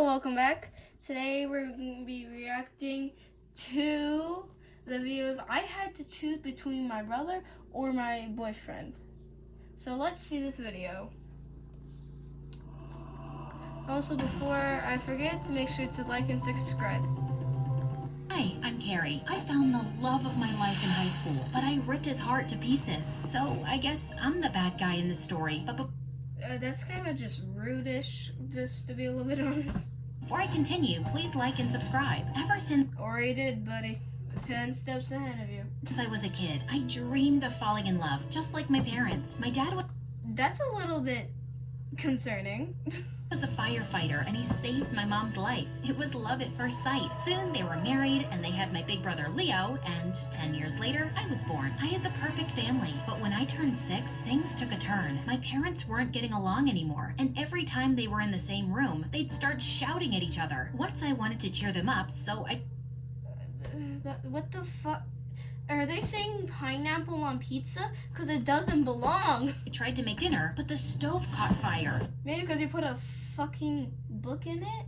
Welcome back. Today we're going to be reacting to the video of I had to choose between my brother or my boyfriend. So let's see this video. Also, before I forget, to make sure to like and subscribe. Hi, I'm Carrie. I found the love of my life in high school, but I ripped his heart to pieces. So I guess I'm the bad guy in this story. But that's kind of just rude-ish, just to be a little bit honest. Before I continue, please like and subscribe. Ever since Already did, buddy. 10 steps ahead of you. I was a kid, I dreamed of falling in love, just like my parents. My dad That's a little bit concerning. was a firefighter, and he saved my mom's life. It was love at first sight. Soon they were married, and they had my big brother Leo, and 10 years later, I was born. I had the perfect family, but when I turned 6, things took a turn. My parents weren't getting along anymore, and every time they were in the same room, they'd start shouting at each other. Once I wanted to cheer them up, so I... What the fuck? Are they saying pineapple on pizza? Because it doesn't belong. I tried to make dinner, but the stove caught fire. Maybe because you put a fucking book in it?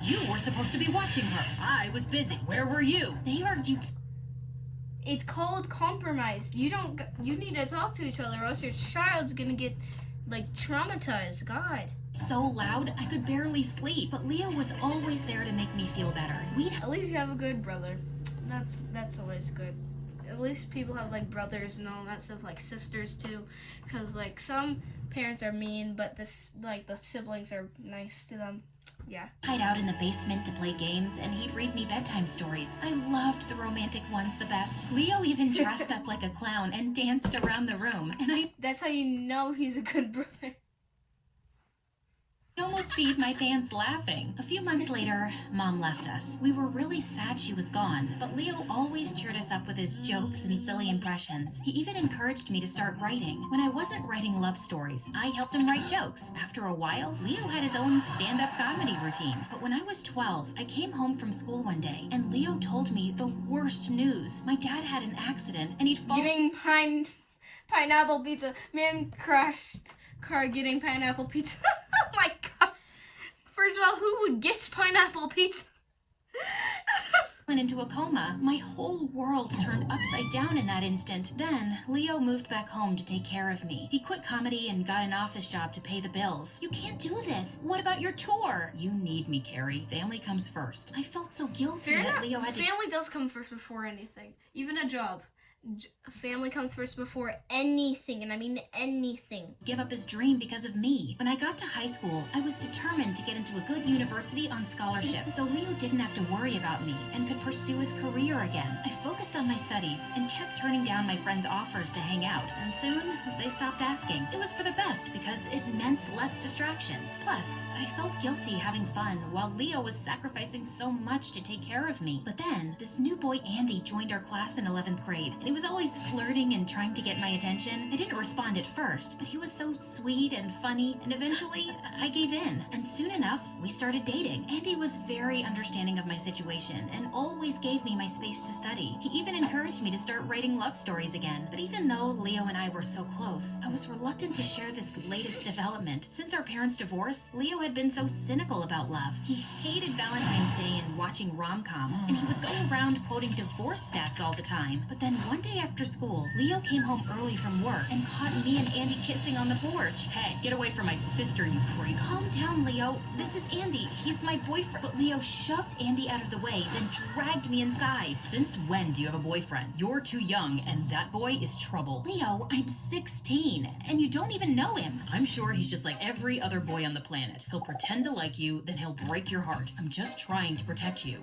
You were supposed to be watching her. I was busy. Where were you? They argued. It's called compromise. You need to talk to each other or else your child's gonna get, like, traumatized. God. So loud, I could barely sleep. But Leo was always there to make me feel better. At least you have a good brother. That's always good. At least people have, like, brothers and all that stuff, like sisters too, because, like, some parents are mean, but the siblings are nice to them. Yeah. Hide out in the basement to play games, and he'd read me bedtime stories. I loved the romantic ones the best. Leo even dressed up like a clown and danced around the room, and That's how you know he's a good brother. I almost peed my pants laughing. A few months later, Mom left us. We were really sad she was gone, but Leo always cheered us up with his jokes and silly impressions. He even encouraged me to start writing. When I wasn't writing love stories, I helped him write jokes. After a while, Leo had his own stand-up comedy routine. But when I was 12, I came home from school one day, and Leo told me the worst news. My dad had an accident, and he'd fallen... Getting pineapple pizza. Man crashed car getting pineapple pizza. Oh my god. First of all, who would get pineapple pizza? Went into a coma. My whole world turned upside down in that instant. Then, Leo moved back home to take care of me. He quit comedy and got an office job to pay the bills. You can't do this. What about your tour? You need me, Carrie. Family comes first. I felt so guilty that Leo had to... Family does come first before anything. Even a job. Family comes first before anything, and I mean anything. Give up his dream because of me. When I got to high school, I was determined to get into a good university on scholarship, so Leo didn't have to worry about me and could pursue his career again. I focused on my studies and kept turning down my friends' offers to hang out, and soon they stopped asking. It was for the best because it meant less distractions. Plus, I felt guilty having fun while Leo was sacrificing so much to take care of me. But then, this new boy Andy joined our class in 11th grade, and he was always flirting and trying to get my attention. I didn't respond at first, but he was so sweet and funny, and eventually I gave in. And soon enough, we started dating. Andy was very understanding of my situation and always gave me my space to study. He even encouraged me to start writing love stories again. But even though Leo and I were so close, I was reluctant to share this latest development. Since our parents' divorce, Leo had been so cynical about love. He hated Valentine's Day and watching rom-coms, and he would go around quoting divorce stats all the time. But then one day after school, Leo came home early from work and caught me and Andy kissing on the porch. Hey, get away from my sister, you creep. Calm down, Leo. This is Andy. He's my boyfriend. But Leo shoved Andy out of the way, then dragged me inside. Since when do you have a boyfriend? You're too young, and that boy is trouble. Leo, I'm 16, and you don't even know him. I'm sure he's just like every other boy on the planet. He'll pretend to like you, then he'll break your heart. I'm just trying to protect you.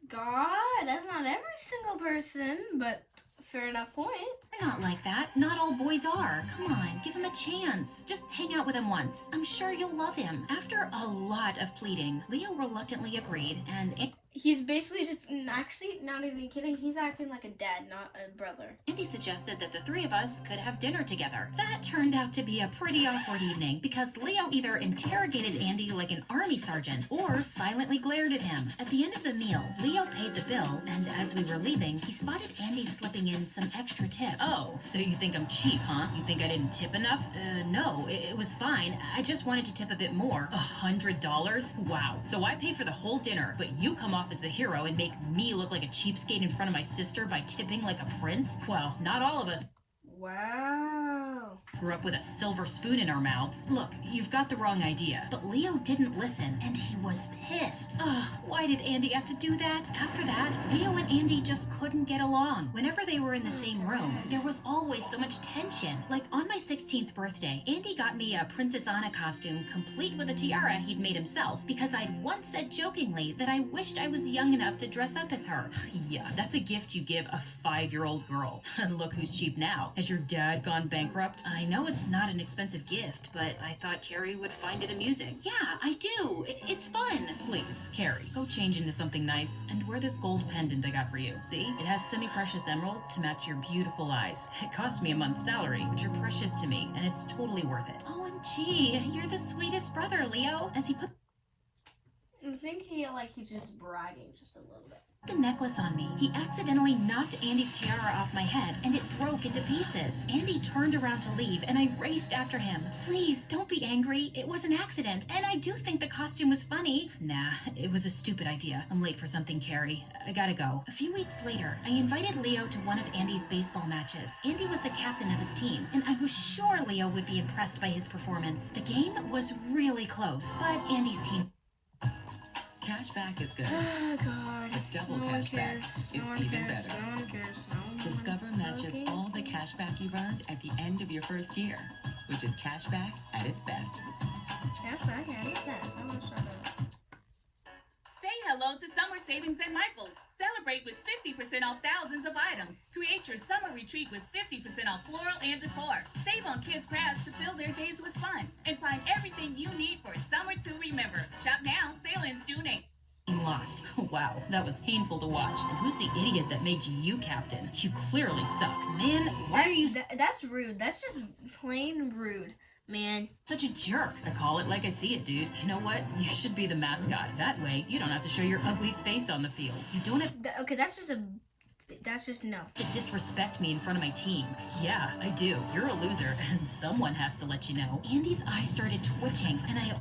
God, that's not every single person, but fair enough point. You're not like that. Not all boys are. Come on, give him a chance. Just hang out with him once. I'm sure you'll love him. After a lot of pleading, Leo reluctantly agreed, and He's basically just, actually, not even kidding, he's acting like a dad, not a brother. Andy suggested that the three of us could have dinner together. That turned out to be a pretty awkward evening because Leo either interrogated Andy like an army sergeant or silently glared at him. At the end of the meal, Leo paid the bill, and as we were leaving, he spotted Andy slipping in some extra tip. Oh, so you think I'm cheap, huh? You think I didn't tip enough? No, it was fine. I just wanted to tip a bit more. $100? Wow. So I pay for the whole dinner, but you come off as the hero and make me look like a cheapskate in front of my sister by tipping like a prince? Well, not all of us Wow. grew up with a silver spoon in our mouths. Look, you've got the wrong idea. But Leo didn't listen, and he was pissed. Ugh, why did Andy have to do that? After that, Leo and Andy just couldn't get along. Whenever they were in the same room, there was always so much tension. Like on my 16th birthday, Andy got me a Princess Anna costume complete with a tiara he'd made himself because I'd once said jokingly that I wished I was young enough to dress up as her. Yeah, that's a gift you give a 5-year-old girl. And look who's cheap now. Has your dad gone bankrupt? I know it's not an expensive gift, but I thought Carrie would find it amusing. Yeah, I do. It's fun. Please, Carrie, go change into something nice and wear this gold pendant I got for you. See? It has semi-precious emeralds to match your beautiful eyes. It cost me a month's salary, but you're precious to me, and it's totally worth it. OMG, you're the sweetest brother, Leo. As he put I think he's just bragging just a little bit. the necklace on me, he accidentally knocked Andy's tiara off my head, and it broke into pieces. Andy turned around to leave, and I raced after him. Please, don't be angry. It was an accident, and I do think the costume was funny. Nah, it was a stupid idea. I'm late for something, Carrie. I gotta go. A few weeks later, I invited Leo to one of Andy's baseball matches. Andy was the captain of his team, and I was sure Leo would be impressed by his performance. The game was really close, but Andy's team... Cashback is good, Oh, God. but double No one cashback cares. is No one even cares. better. No one cares. No one Discover matches Okay. all the cashback you've earned at the end of your first year, which is cashback at its best. Cashback at its best. I'm gonna shut up. Say hello to Summer Savings at Michael's. Celebrate with 50% off thousands of items. Create your summer retreat with 50% off floral and decor. Save on kids' crafts to fill their days with fun. And find everything you need for summer to remember. Shop now, sale ends June 8th. lost. Wow, that was painful to watch. And who's the idiot that made you captain? You clearly suck. Man, why are you That's rude. That's just plain rude, man. such a jerk? I call it like I see it, dude. You know what? You should be the mascot. That way, you don't have to show your ugly face on the field. You don't have Okay, that's just no. to disrespect me in front of my team. Yeah, I do. You're a loser, and someone has to let you know. Andy's eyes started twitching, and I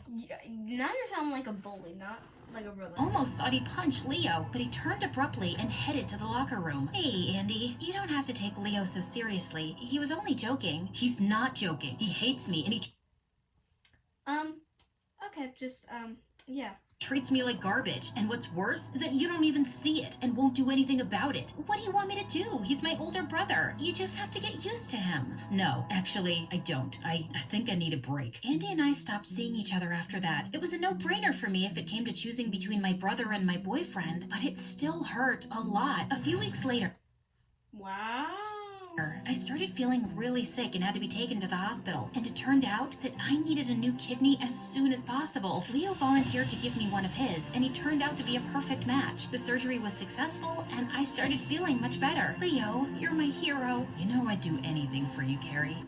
Now you're sounding like a bully, not like a brother. almost thought he punched Leo, but he turned abruptly and headed to the locker room. Hey, Andy, you don't have to take Leo so seriously. He was only joking. He's not joking. He hates me, and he Okay, just, yeah. treats me like garbage. And what's worse is that you don't even see it and won't do anything about it. What do you want me to do? He's my older brother. You just have to get used to him. No, actually, I don't. I think I need a break. Andy and I stopped seeing each other after that. It was a no-brainer for me if it came to choosing between my brother and my boyfriend, but it still hurt a lot. A few weeks later, Wow. I started feeling really sick and had to be taken to the hospital. And it turned out that I needed a new kidney as soon as possible. Leo volunteered to give me one of his, and he turned out to be a perfect match. The surgery was successful, and I started feeling much better. Leo, you're my hero. You know I'd do anything for you, Carrie.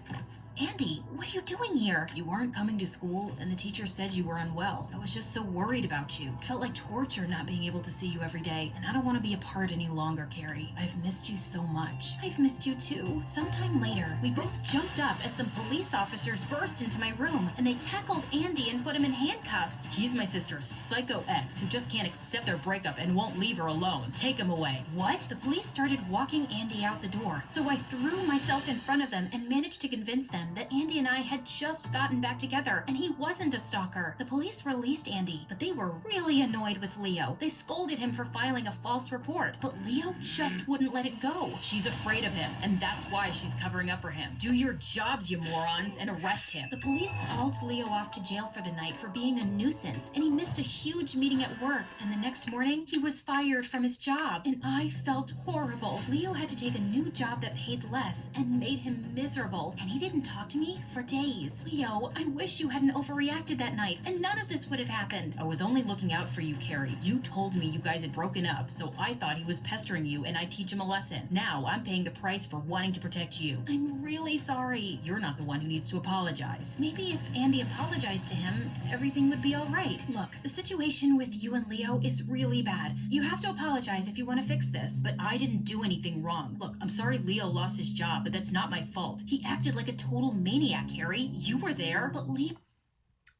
Andy, what are you doing here? You weren't coming to school, and the teacher said you were unwell. I was just so worried about you. It felt like torture not being able to see you every day, and I don't want to be apart any longer, Carrie. I've missed you so much. I've missed you too. Sometime later, we both jumped up as some police officers burst into my room, and they tackled Andy and put him in handcuffs. He's my sister's psycho ex who just can't accept their breakup and won't leave her alone. Take him away. What? The police started walking Andy out the door, so I threw myself in front of them and managed to convince them that Andy and I had just gotten back together, and he wasn't a stalker. The police released Andy, but they were really annoyed with Leo. They scolded him for filing a false report, but Leo just wouldn't let it go. She's afraid of him, and that's why she's covering up for him. Do your jobs, you morons, and arrest him. The police hauled Leo off to jail for the night for being a nuisance, and he missed a huge meeting at work, and the next morning, he was fired from his job, and I felt horrible. Leo had to take a new job that paid less and made him miserable, and he didn't talk to me for days. Leo, I wish you hadn't overreacted that night, and none of this would have happened. I was only looking out for you, Carrie. You told me you guys had broken up, so I thought he was pestering you and I'd teach him a lesson. Now I'm paying the price for wanting to protect you. I'm really sorry. You're not the one who needs to apologize. Maybe if Andy apologized to him, everything would be all right. Look, the situation with you and Leo is really bad. You have to apologize if you want to fix this. But I didn't do anything wrong. Look, I'm sorry Leo lost his job, but that's not my fault. He acted like a total maniac, Carrie. You were there. But Leo...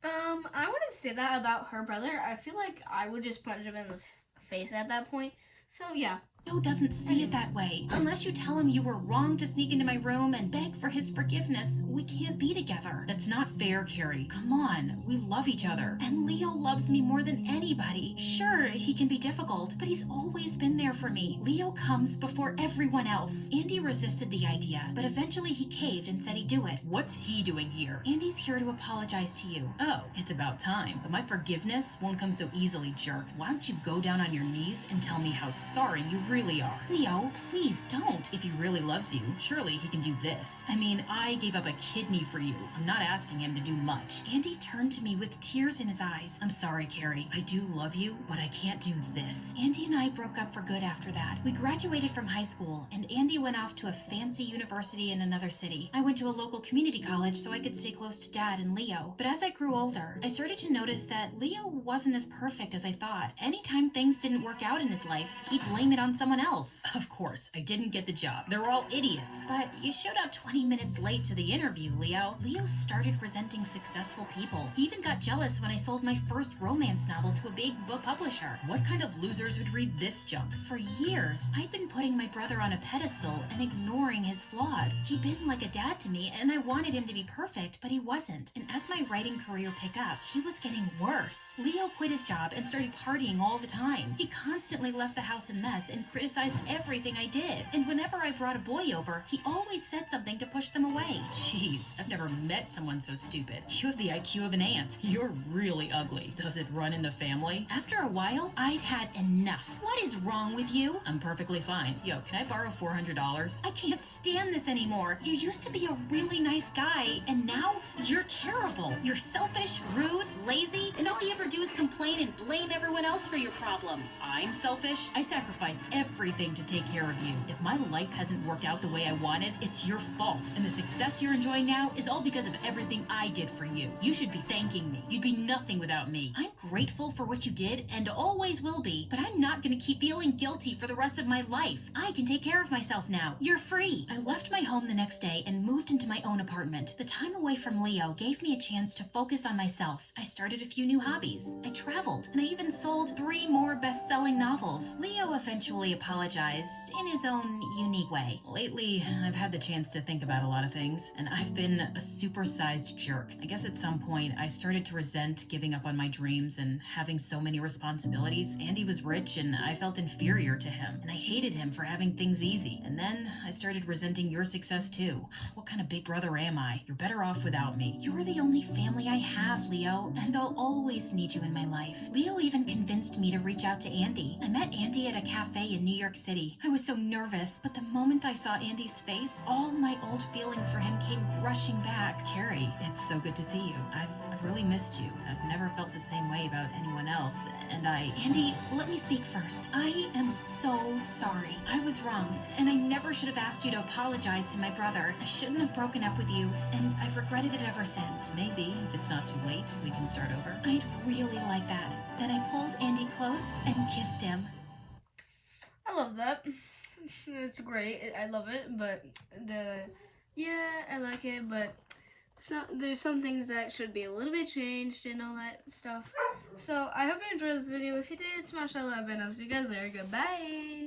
I wouldn't say that about her brother. I feel like I would just punch him in the face at that point. So, yeah. Leo doesn't see it that way. Unless you tell him you were wrong to sneak into my room and beg for his forgiveness, we can't be together. That's not fair, Carrie. Come on, we love each other. And Leo loves me more than anybody. Sure, he can be difficult, but he's always been there for me. Leo comes before everyone else. Andy resisted the idea, but eventually he caved and said he'd do it. What's he doing here? Andy's here to apologize to you. Oh, it's about time. But my forgiveness won't come so easily, jerk. Why don't you go down on your knees and tell me how sorry you really are? Leo, please don't. If he really loves you, surely he can do this. I mean, I gave up a kidney for you. I'm not asking him to do much. Andy turned to me with tears in his eyes. I'm sorry, Carrie. I do love you, but I can't do this. Andy and I broke up for good after that. We graduated from high school, and Andy went off to a fancy university in another city. I went to a local community college so I could stay close to Dad and Leo. But as I grew older, I started to notice that Leo wasn't as perfect as I thought. Anytime things didn't work out in his life, he'd blame it on someone else. Of course, I didn't get the job. They're all idiots. But you showed up 20 minutes late to the interview, Leo. Leo started resenting successful people. He even got jealous when I sold my first romance novel to a big book publisher. What kind of losers would read this junk? For years, I'd been putting my brother on a pedestal and ignoring his flaws. He'd been like a dad to me, and I wanted him to be perfect, but he wasn't. And as my writing career picked up, he was getting worse. Leo quit his job and started partying all the time. He constantly left the house a mess and criticized everything I did. And whenever I brought a boy over, he always said something to push them away. Jeez, I've never met someone so stupid. You have the IQ of an ant. You're really ugly. Does it run in the family? After a while, I'd had enough. What is wrong with you? I'm perfectly fine. Yo, can I borrow $400? I can't stand this anymore. You used to be a really nice guy, and now you're terrible. You're selfish, rude, lazy, and all you ever do is complain and blame everyone else for your problems. I'm selfish. I sacrificed everything to take care of you. If my life hasn't worked out the way I wanted, it's your fault. And the success you're enjoying now is all because of everything I did for you. You should be thanking me. You'd be nothing without me. I'm grateful for what you did and always will be, but I'm not going to keep feeling guilty for the rest of my life. I can take care of myself now. You're free. I left my home the next day and moved into my own apartment. The time away from Leo gave me a chance to focus on myself. I started a few new hobbies. I traveled, and I even sold 3 more best-selling novels. Leo eventually apologized in his own unique way. Lately, I've had the chance to think about a lot of things, and I've been a supersized jerk. I guess at some point, I started to resent giving up on my dreams and having so many responsibilities. Andy was rich, and I felt inferior to him, and I hated him for having things easy. And then I started resenting your success too. What kind of big brother am I? You're better off without me. You're the only family I have, Leo, and I'll always need you in my life. Leo even convinced me to reach out to Andy. I met Andy at a cafe in New York City. I was so nervous, but the moment I saw Andy's face, all my old feelings for him came rushing back. Carrie, it's so good to see you. I've really missed you. I've never felt the same way about anyone else, and Andy, let me speak first. I am so sorry. I was wrong, and I never should have asked you to apologize to my brother. I shouldn't have broken up with you, and I've regretted it ever since. Maybe, if it's not too late, we can start over. I'd really like that. Then I pulled Andy close and kissed him. I love that. It's great. I love it, but I like it, but there's some things that should be a little bit changed and all that stuff. So I hope you enjoyed this video. If you did, smash that like button. I'll see you guys later. Goodbye.